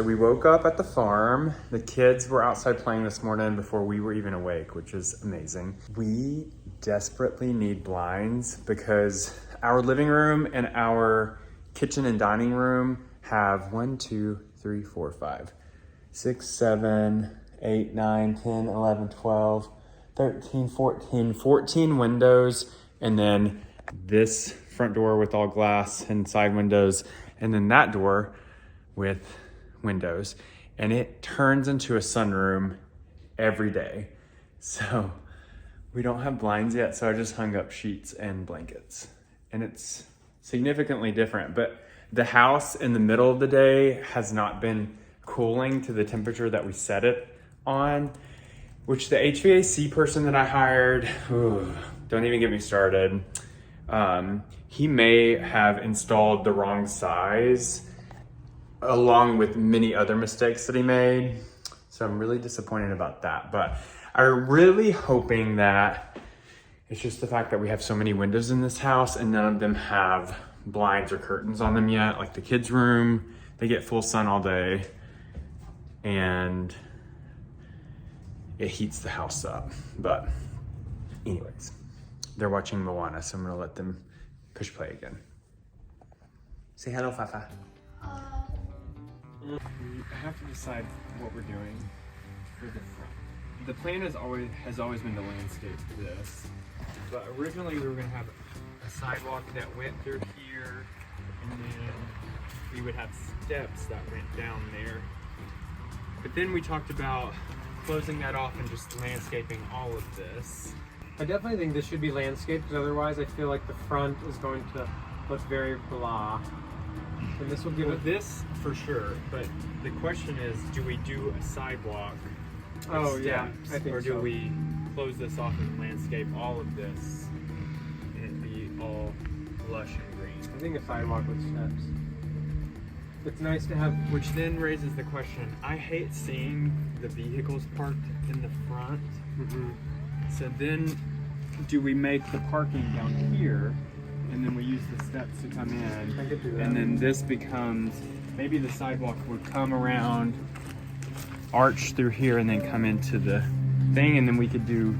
We woke up at the farm. The kids were outside playing this morning before we were even awake, which is amazing. We desperately need blinds because our living room and our kitchen and dining room have 1, 2, 3, 4, 5, 6, 7, 8, 9, 10, 11, 12, 13, 14 windows, and then this front door with all glass and side windows, and then that door with windows, and it turns into a sunroom every day. So we don't have blinds yet, so I just hung up sheets and blankets, and it's significantly different. But the house in the middle of the day has not been cooling to the temperature that we set it on, which the HVAC person that I hired, don't even get me started. He may have installed the wrong size, along with many other mistakes that he made. So I'm really disappointed about that. But I'm really hoping that it's just the fact that we have so many windows in this house and none of them have blinds or curtains on them yet. Like the kids' room, they get full sun all day and it heats the house up. But anyways, they're watching Moana, so I'm gonna let them push play again. Say hello, Fafa. We have to decide what we're doing for the front. The plan has always been to landscape this, but originally we were going to have a sidewalk that went through here, and then we would have steps that went down there. But then we talked about closing that off and just landscaping all of this. I definitely think this should be landscaped, because otherwise I feel like the front is going to look very blah. And this will give it this for sure, but the question is, do we do a sidewalk? Oh yeah, I think or do so. we close this off and landscape all of this and it be all lush and green? I think a sidewalk with steps. It's nice to have. Which then raises the question, I hate seeing the vehicles parked in the front. So then do we make the parking down here and then we use the steps to come in? I could do that. And then this becomes, maybe the sidewalk would come around, arch through here, and then come into the thing, and then we could do,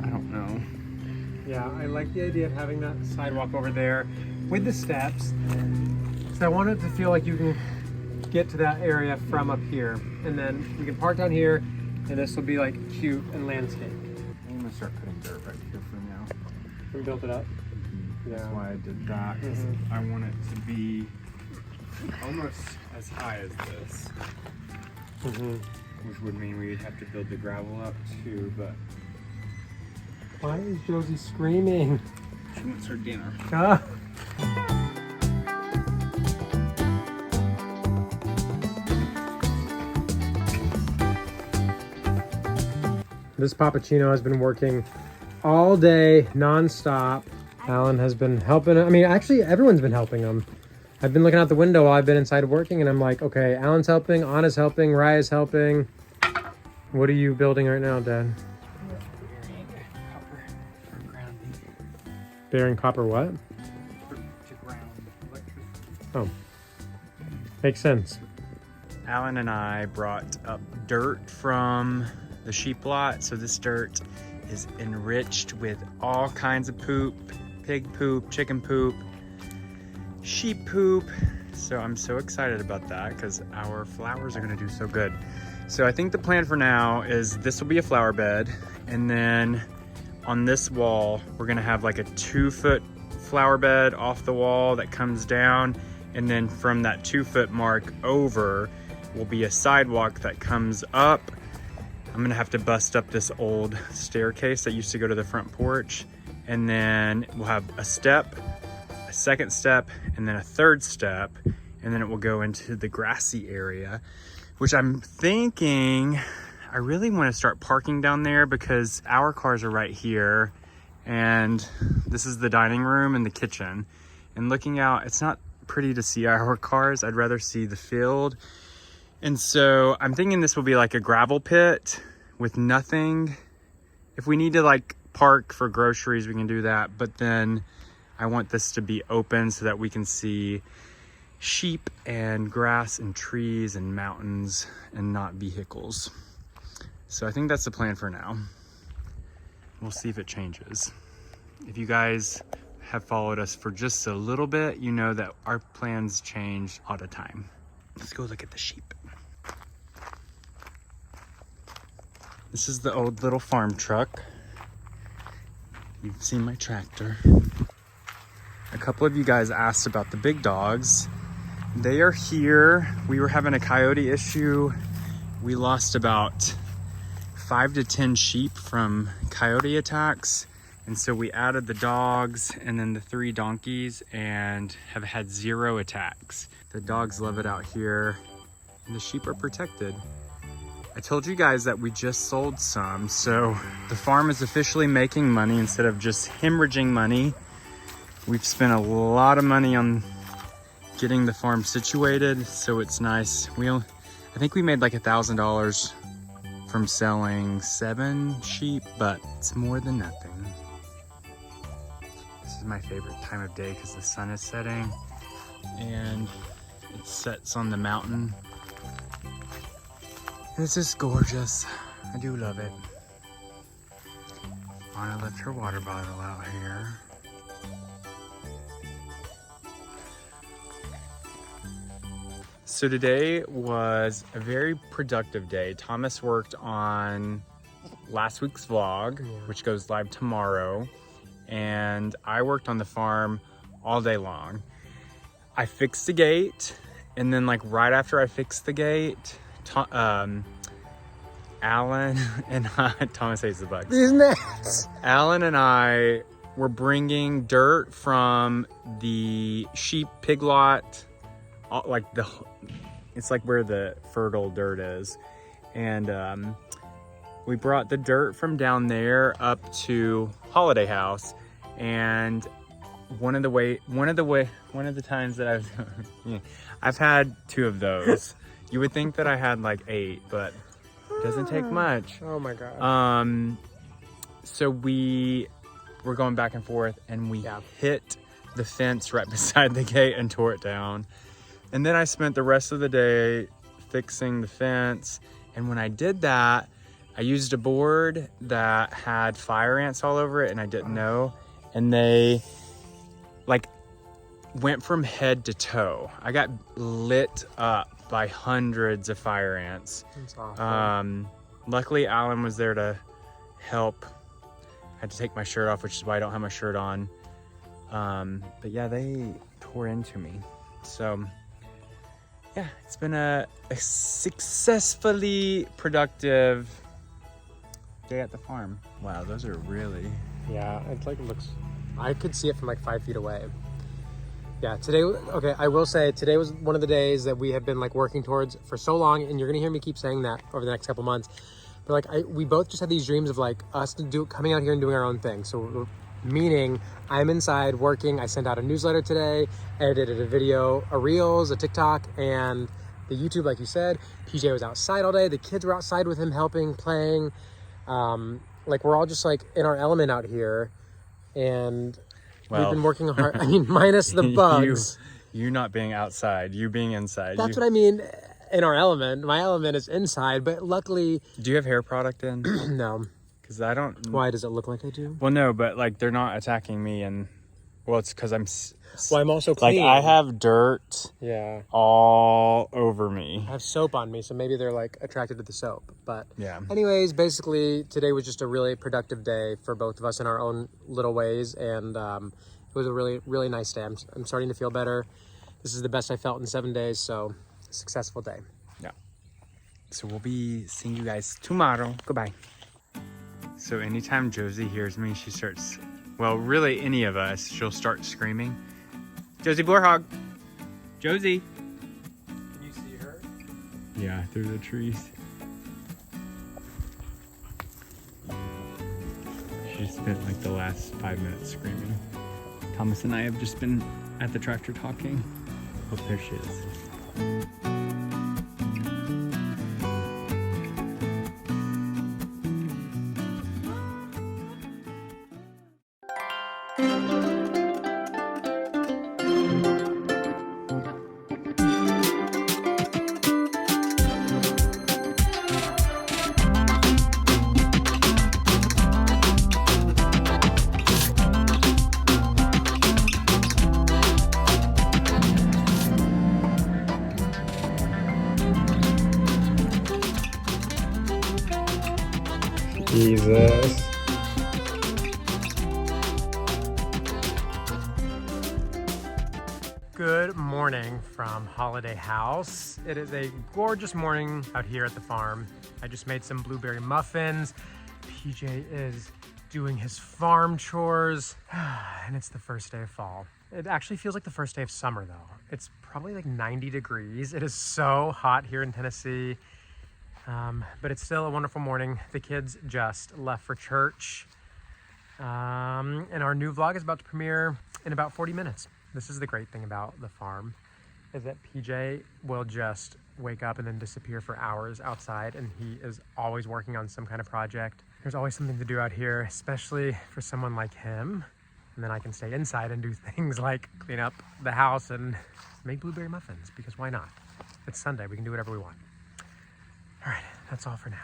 I don't know. Yeah, I like the idea of having that sidewalk over there with the steps. So I want it to feel like you can get to that area from up here, and then you can park down here, and this will be like cute and landscaped. I'm gonna start putting dirt right here for now. We built it up. That's why I did that, because I want it to be almost as high as this. Which would mean we'd have to build the gravel up too, but... Why is Josie screaming? She wants her dinner. Ah. This Pappuccino has been working all day, non-stop. Alan has been helping. I mean, actually, everyone's been helping him. I've been looking out the window while I've been inside working, and I'm like, okay, Alan's helping, Anna's helping, Raya's helping. What are you building right now, Dad? Bearing copper for grounding. Bearing copper what? To ground electricity. Oh, makes sense. Alan and I brought up dirt from the sheep lot, so this dirt is enriched with all kinds of poop, pig poop, chicken poop, sheep poop. So I'm so excited about that because our flowers are gonna do so good. So I think the plan for now is this will be a flower bed, and then on this wall we're gonna have like a 2-foot flower bed off the wall that comes down, and then from that 2-foot mark over will be a sidewalk that comes up. I'm gonna have to bust up this old staircase that used to go to the front porch, and then we'll have a step, a second step, and then a third step, and then it will go into the grassy area, which I'm thinking I really want to start parking down there because our cars are right here, and this is the dining room and the kitchen. And looking out, it's not pretty to see our cars. I'd rather see the field. And so I'm thinking this will be like a gravel pit with nothing. If we need to like park for groceries, we can do that. But then I want this to be open so that we can see sheep and grass and trees and mountains and not vehicles. So I think that's the plan for now. We'll see if it changes. If you guys have followed us for just a little bit, you know that our plans change all the time. Let's go look at the sheep. This is the old little farm truck. You've seen my tractor. A couple of you guys asked about the big dogs. They are here. We were having a coyote issue. We lost about 5 to 10 sheep from coyote attacks. And so we added the dogs and then the 3 donkeys and have had 0 attacks. The dogs love it out here and the sheep are protected. I told you guys that we just sold some, so the farm is officially making money instead of just hemorrhaging money. We've spent a lot of money on getting the farm situated, so it's nice. I think we made like $1,000 from selling 7 sheep, but it's more than nothing. This is my favorite time of day because the sun is setting and it sets on the mountain. This is gorgeous. I do love it. Anna left her water bottle out here. So today was a very productive day. Thomas worked on last week's vlog, which goes live tomorrow. And I worked on the farm all day long. I fixed the gate. And then like right after I fixed the gate, Alan and I, Thomas hates the bugs. These nuts. Alan and I were bringing dirt from the sheep pig lot, it's like where the fertile dirt is. And we brought the dirt from down there up to Holiday House. And one of the times that I've had 2 of those. You would think that I had like 8, but it doesn't take much. Oh my God. So we were going back and forth and we hit the fence right beside the gate and tore it down. And then I spent the rest of the day fixing the fence. And when I did that, I used a board that had fire ants all over it and I didn't know. And they like went from head to toe. I got lit up by hundreds of fire ants. That's awesome. Luckily Alan was there to help. I had to take my shirt off, which is why I don't have my shirt on. But yeah, they tore into me. So yeah, it's been a successfully productive day at the farm. Wow, those are really... Yeah, it like looks, I could see it from like 5 feet away. Yeah, today, okay, I will say today was one of the days that we have been like working towards for so long, and you're gonna hear me keep saying that over the next couple months. But like we both just had these dreams of like us coming out here and doing our own thing. So meaning I'm inside working. I sent out a newsletter today, edited a video, a Reels, a TikTok, and the YouTube, like you said. PJ was outside all day. The kids were outside with him, helping, playing. Like we're all just like in our element out here, and we've been working hard. I mean, minus the bugs. You not being outside, you being inside. That's what I mean. In our element, my element is inside, but luckily. Do you have hair product in? No. Because I don't. Why does it look like I do? Well, no, but like they're not attacking me, and well, it's because I'm. Well, I'm also clean. Like I have dirt. Yeah. All over me. I have soap on me, so maybe they're like attracted to the soap. But yeah. Anyways, basically today was just a really productive day for both of us in our own little ways, and it was a really, really nice day. I'm starting to feel better. This is the best I felt in 7 days, so successful day. Yeah. So we'll be seeing you guys tomorrow. Goodbye. So anytime Josie hears me, she starts, well, really any of us, she'll start screaming. Josie Blorhog! Josie! Can you see her? Yeah, through the trees. She spent like the last 5 minutes screaming. Thomas and I have just been at the tractor talking. Oh, there she is. Jesus. Good morning from Holiday House. It is a gorgeous morning out here at the farm. I just made some blueberry muffins. PJ is doing his farm chores, and it's the first day of fall. It actually feels like the first day of summer though. It's probably like 90 degrees. It is so hot here in Tennessee, but it's still a wonderful morning. The kids just left for church, and our new vlog is about to premiere in about 40 minutes. This is the great thing about the farm, is that PJ will just wake up and then disappear for hours outside, and he is always working on some kind of project. There's always something to do out here, especially for someone like him. And then I can stay inside and do things like clean up the house and make blueberry muffins, because why not? It's Sunday, we can do whatever we want. All right, that's all for now.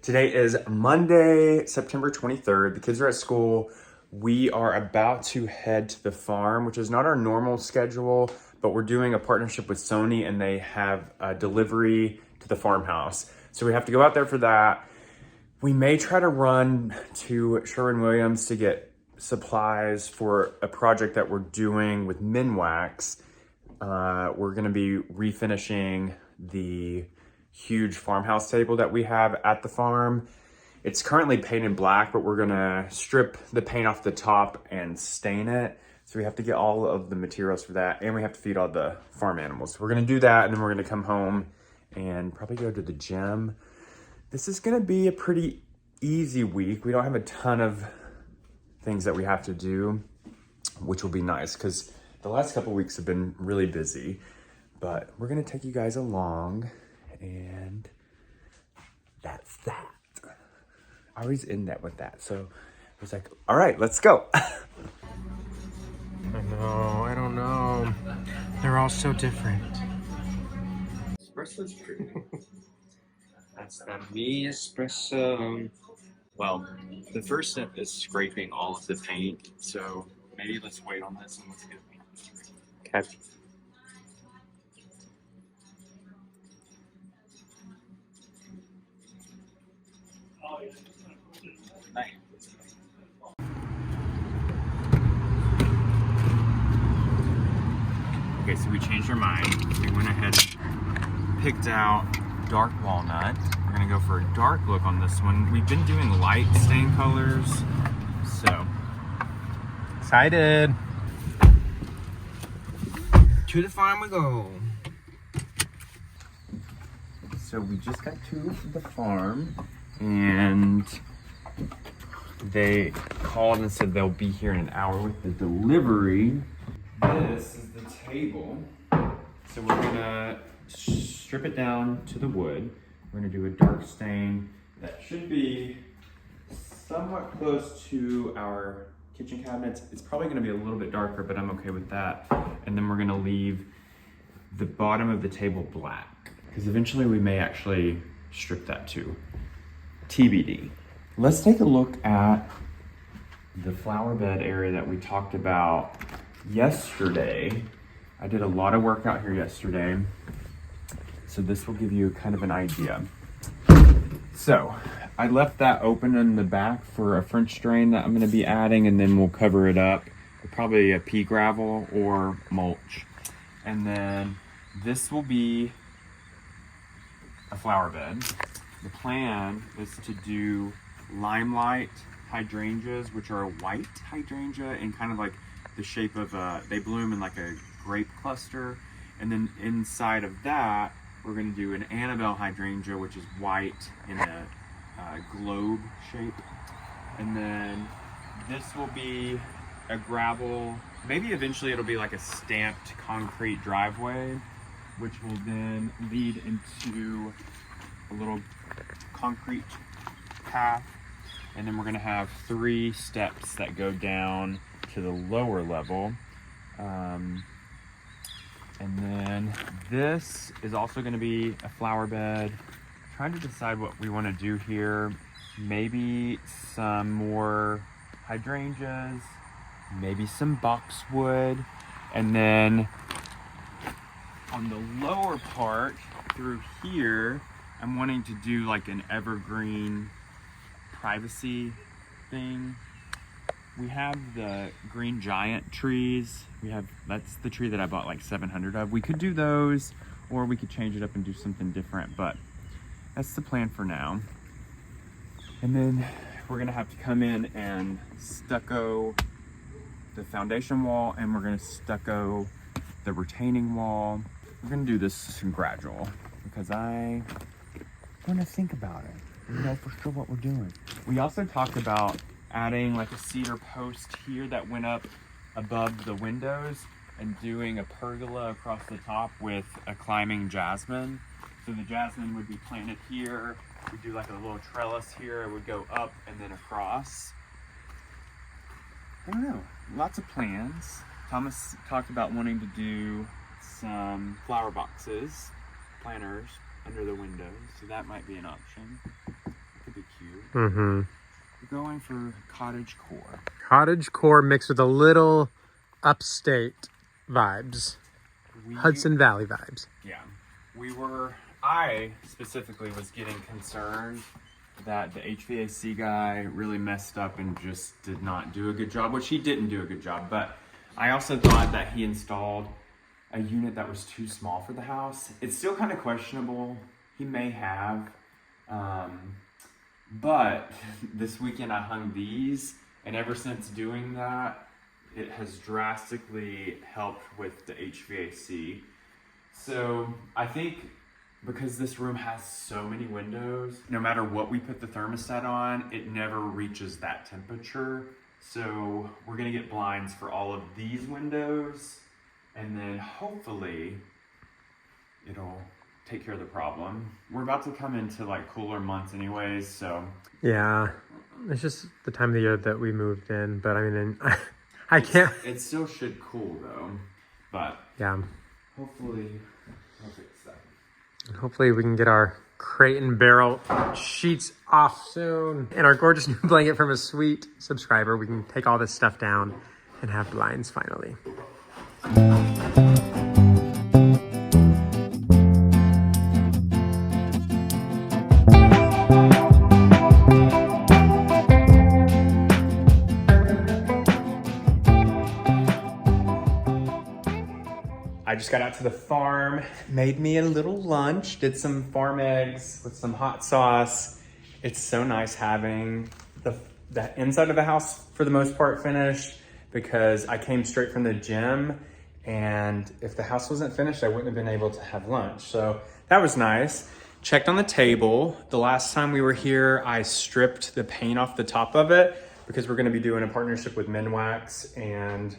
Today is Monday, September 23rd. The kids are at school. We are about to head to the farm, which is not our normal schedule, but we're doing a partnership with Sony and they have a delivery to the farmhouse. So we have to go out there for that. We may try to run to Sherwin-Williams to get supplies for a project that we're doing with Minwax. We're gonna be refinishing the huge farmhouse table that we have at the farm. It's currently painted black, but we're gonna strip the paint off the top and stain it. So we have to get all of the materials for that, and we have to feed all the farm animals. So we're gonna do that, and then we're gonna come home and probably go to the gym. This is gonna be a pretty easy week. We don't have a ton of things that we have to do, which will be nice because the last couple weeks have been really busy, but we're gonna take you guys along. And that's that. I always end that with that. So I was like, all right, let's go. I don't know. They're all so different. Espresso's pretty. That's the me espresso. Well, the first step is scraping all of the paint. So maybe let's wait on this and let's get it. Okay. Okay, so we changed our mind. We went ahead and picked out dark walnut. We're gonna go for a dark look on this one. We've been doing light stain colors, so Excited. To the farm we go. So we just got to the farm and they called and said they'll be here in an hour with the delivery. This is the table. So we're gonna strip it down to the wood. We're gonna do a dark stain that should be somewhat close to our kitchen cabinets. It's probably gonna be a little bit darker, but I'm okay with that. And then we're gonna leave the bottom of the table black, because eventually we may actually strip that too. TBD. Let's take a look at the flower bed area that we talked about yesterday. I did a lot of work out here yesterday, so this will give you kind of an idea. So I left that open in the back for a French drain that I'm going to be adding, and then we'll cover it up with probably a pea gravel or mulch. And then this will be a flower bed. The plan is to do limelight hydrangeas, which are a white hydrangea in kind of like the shape of they bloom in like a grape cluster. And then inside of that, We're gonna do an Annabelle hydrangea, which is white in a globe shape. And then this will be a gravel, maybe eventually it'll be like a stamped concrete driveway, which will then lead into a little concrete path. And then we're gonna have 3 steps that go down to the lower level. And then this is also gonna be a flower bed. Trying to decide what we wanna do here. Maybe some more hydrangeas, maybe some boxwood. And then on the lower part through here, I'm wanting to do like an evergreen privacy thing. We have the green giant trees. That's the tree that I bought like 700 of. We could do those, or we could change it up and do something different, but that's the plan for now. And then we're gonna have to come in and stucco the foundation wall, and we're gonna stucco the retaining wall. We're gonna do this gradual because I wanna think about it. We know for sure what we're doing. We also talked about adding like a cedar post here that went up above the windows and doing a pergola across the top with a climbing jasmine. So the jasmine would be planted here. We'd do like a little trellis here. It would go up and then across. I don't know, lots of plans. Thomas talked about wanting to do some flower boxes, planters under the windows. So that might be an option. It could be cute. Mm-hmm. We're going for cottage core. Cottage core mixed with a little upstate vibes. Hudson Valley vibes. Yeah. I specifically was getting concerned that the HVAC guy really messed up and just did not do a good job, which he didn't do a good job. But I also thought that he installed a unit that was too small for the house. It's still kind of questionable. He may have. But this weekend I hung these, and ever since doing that, it has drastically helped with the HVAC. So I think because this room has so many windows, no matter what we put the thermostat on, it never reaches that temperature. So we're gonna get blinds for all of these windows, and then hopefully it'll take care of the problem. We're about to come into like cooler months anyways, so. Yeah, it's just the time of the year that we moved in, but I mean, I can't. It still should cool though, but yeah. Hopefully I'll fix that. And hopefully we can get our crate and barrel sheets off soon. And our gorgeous new blanket from a sweet subscriber. We can take all this stuff down and have blinds finally. I just got out to the farm, made me a little lunch, did some farm eggs with some hot sauce. It's so nice having the inside of the house for the most part finished, because I came straight from the gym, and if the house wasn't finished, I wouldn't have been able to have lunch. So that was nice. Checked on the table. The last time we were here, I stripped the paint off the top of it because we're gonna be doing a partnership with Minwax, and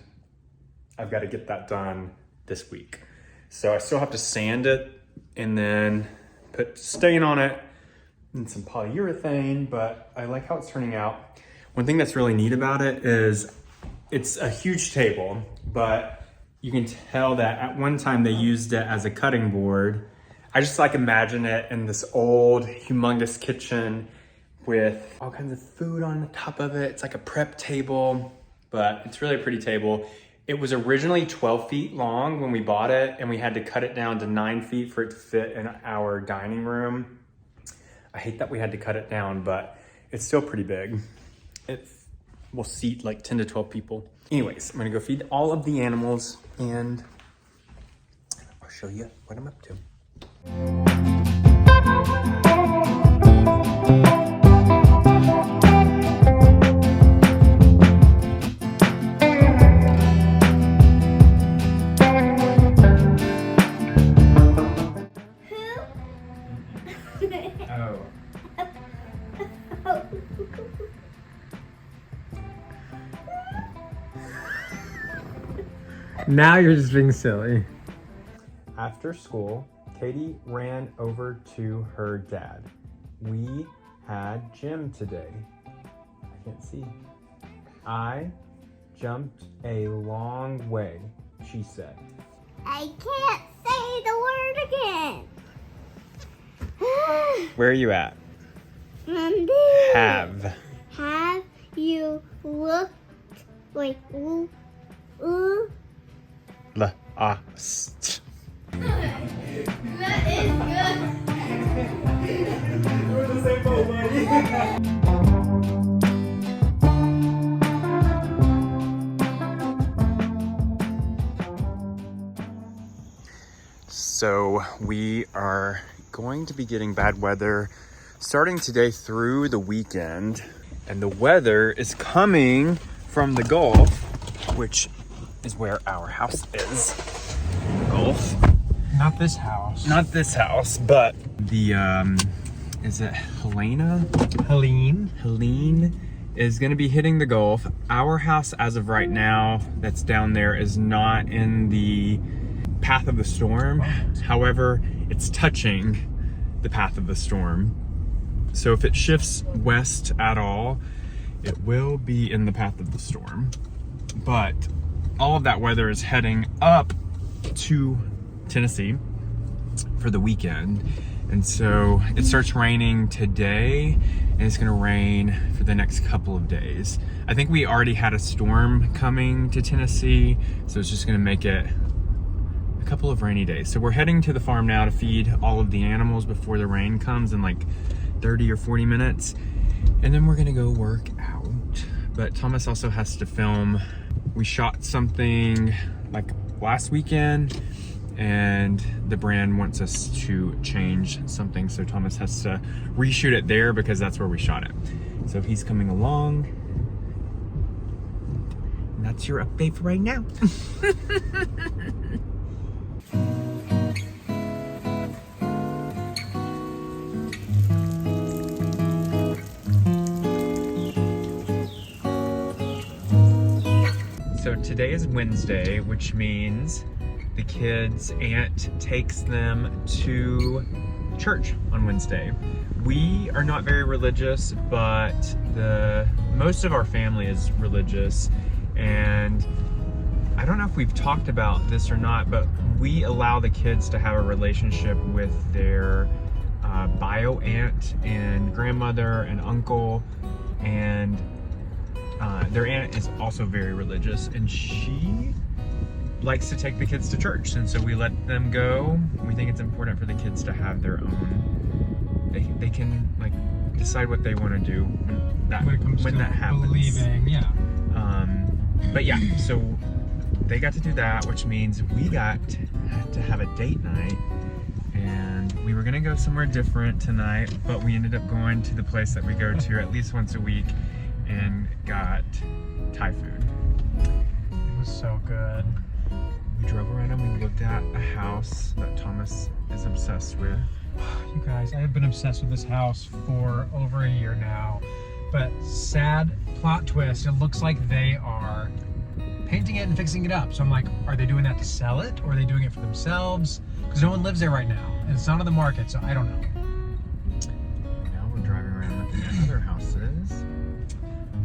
I've got to get that done this week. So I still have to sand it and then put stain on it and some polyurethane, but I like how it's turning out. One thing that's really neat about it is it's a huge table, but you can tell that at one time they used it as a cutting board. I just like imagine it in this old humongous kitchen with all kinds of food on the top of it. It's like a prep table, but it's really a pretty table. It was originally 12 feet long when we bought it, and we had to cut it down to 9 feet for it to fit in our dining room. I hate that we had to cut it down, but it's still pretty big. It will seat like 10 to 12 people. Anyways, I'm gonna go feed all of the animals, and I'll show you what I'm up to. Who Now you're just being silly. After school, Katie ran over to her dad. We had gym today. I can't see. I jumped a long way, she said. I can't say the word again. Where are you at? Monday. Have. Have you looked? Wait. Ooh. Lost. That is So we are going to be getting bad weather starting today through the weekend. And the weather is coming from the Gulf, which is where our house is. Gulf. Not this house. Not this house, but the, is it Helena? Helene is gonna be hitting the Gulf. Our house, as of right now, that's down there, is not in the path of the storm. However, it's touching the path of the storm. So if it shifts west at all, it will be in the path of the storm. But all of that weather is heading up to Tennessee for the weekend. And so it starts raining today and it's gonna rain for the next couple of days. I think we already had a storm coming to Tennessee, so it's just gonna make it a couple of rainy days. So we're heading to the farm now to feed all of the animals before the rain comes in like 30 or 40 minutes. And then we're gonna go work out. But Thomas also has to film. We shot something like last weekend and the brand wants us to change something. So Thomas has to reshoot it there because that's where we shot it. So he's coming along. And that's your update for right now. So today is Wednesday, which means the kids' aunt takes them to church on Wednesday. We are not very religious, but most of our family is religious, and I don't know if we've talked about this or not, but we allow the kids to have a relationship with their bio aunt and grandmother and uncle, and their aunt is also very religious, and she likes to take the kids to church, and so we let them go. We think it's important for the kids to have their own. They can like decide what they want to do when that happens. Believing, yeah. But yeah, so they got to do that, which means we got to have a date night, and we were gonna go somewhere different tonight, but we ended up going to the place that we go to at least once a week and got Thai food. It was so good. We drove around and we looked at a house that Thomas is obsessed with. You guys, I have been obsessed with this house for over a year now, but sad plot twist, it looks like they are painting it and fixing it up. So I'm like, are they doing that to sell it, or are they doing it for themselves? Because no one lives there right now, and it's not on the market, so I don't know. Now we're driving around looking at other houses.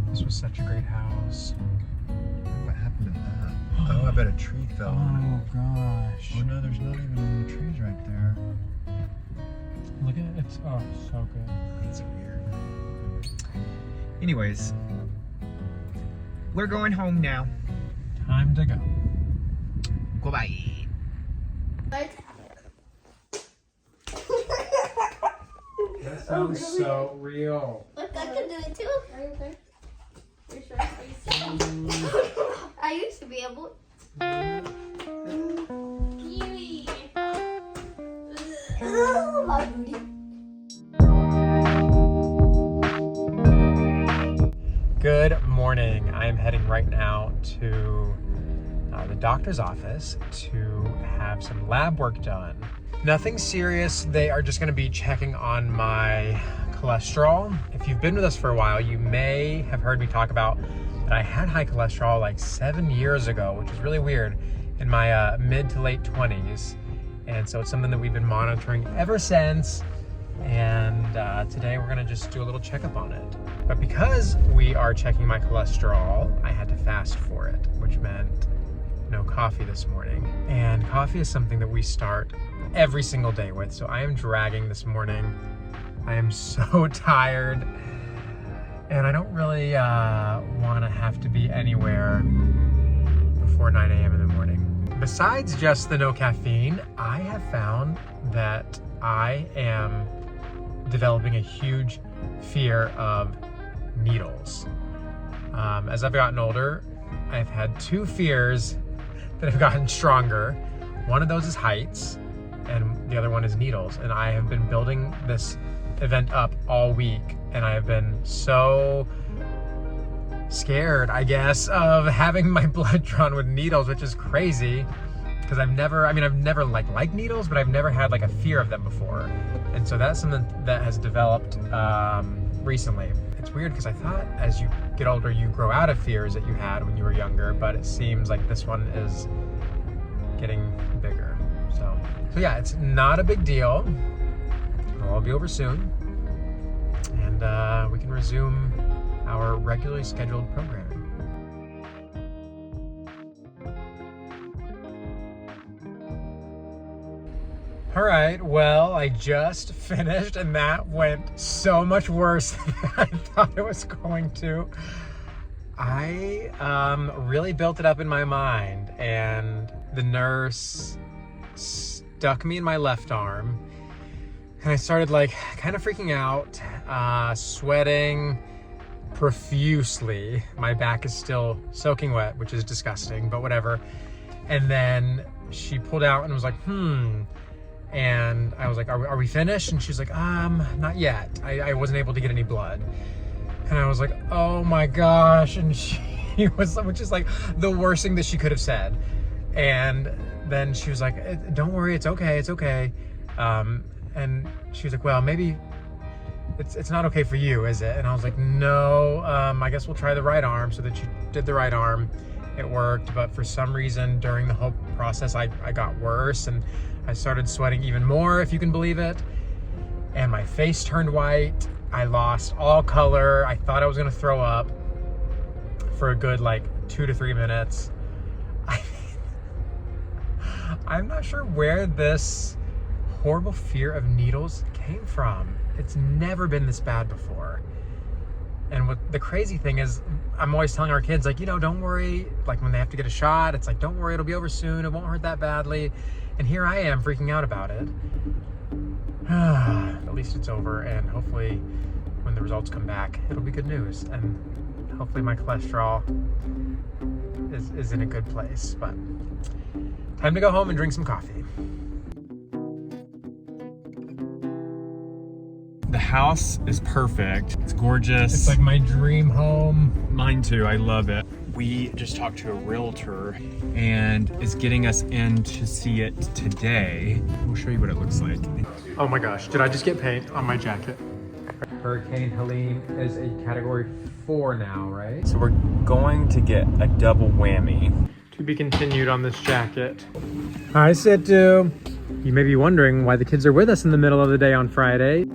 This was such a great house. What happened to that? Oh, I bet a tree fell on Oh gosh. it. Oh no, there's not even any trees right there. Look at it. It's so good. That's weird. Anyways, we're going home now. Time to go. Goodbye. That sounds so real. Look, I can do it too. Are you okay? You're sure? I used to be able. Kiwi. Oh, my booty. Good morning. I am heading right now to the doctor's office to have some lab work done. Nothing serious. They are just going to be checking on my cholesterol. If you've been with us for a while, you may have heard me talk about that I had high cholesterol like 7 years ago, which is really weird. in my mid to late 20s. And so it's something that we've been monitoring ever since. And today we're gonna just do a little checkup on it. But because we are checking my cholesterol, I had to fast for it, which meant no coffee this morning. And coffee is something that we start every single day with. So I am dragging this morning. I am so tired. And I don't really wanna have to be anywhere before 9 a.m. in the morning. Besides just the no caffeine, I have found that I am developing a huge fear of needles. As I've gotten older, I've had two fears that have gotten stronger. One of those is heights, and the other one is needles. And I have been building this event up all week, and I have been so scared, I guess, of having my blood drawn with needles, which is crazy. Because I've never liked needles, but I've never had like a fear of them before. And so that's something that has developed recently. It's weird because I thought as you get older, you grow out of fears that you had when you were younger, but it seems like this one is getting bigger. So yeah, it's not a big deal. It'll all be over soon. And we can resume our regularly scheduled programming. All right, well, I just finished and that went so much worse than I thought it was going to. I really built it up in my mind, and the nurse stuck me in my left arm, and I started like kind of freaking out, sweating profusely. My back is still soaking wet, which is disgusting, but whatever. And then she pulled out and was like, and I was like, are we finished? And she's like, not yet. I wasn't able to get any blood. And I was like, oh my gosh. And she was, which is like the worst thing that she could have said. And then she was like, don't worry, it's okay, it's okay. And she was like, well, maybe it's not okay for you, is it? And I was like, no, I guess we'll try the right arm. So that she did the right arm. It worked, but for some reason during the whole process, I got worse, and I started sweating even more, if you can believe it. And my face turned white. I lost all color. I thought I was gonna throw up for a good like 2 to 3 minutes. I'm not sure where this horrible fear of needles came from. It's never been this bad before. And what the crazy thing is, I'm always telling our kids, like, don't worry, like when they have to get a shot, it's like, don't worry, it'll be over soon, it won't hurt that badly. And here I am freaking out about it. At least it's over, and hopefully when the results come back, it'll be good news. And hopefully my cholesterol is in a good place. But time to go home and drink some coffee. The house is perfect. It's gorgeous. It's like my dream home. Mine too, I love it. We just talked to a realtor and is getting us in to see it today. We'll show you what it looks like. Oh my gosh, did I just get paint on my jacket? Hurricane Helene is a category 4 now, right? So we're going to get a double whammy. To be continued on this jacket. Hi, Situ. You may be wondering why the kids are with us in the middle of the day on Friday.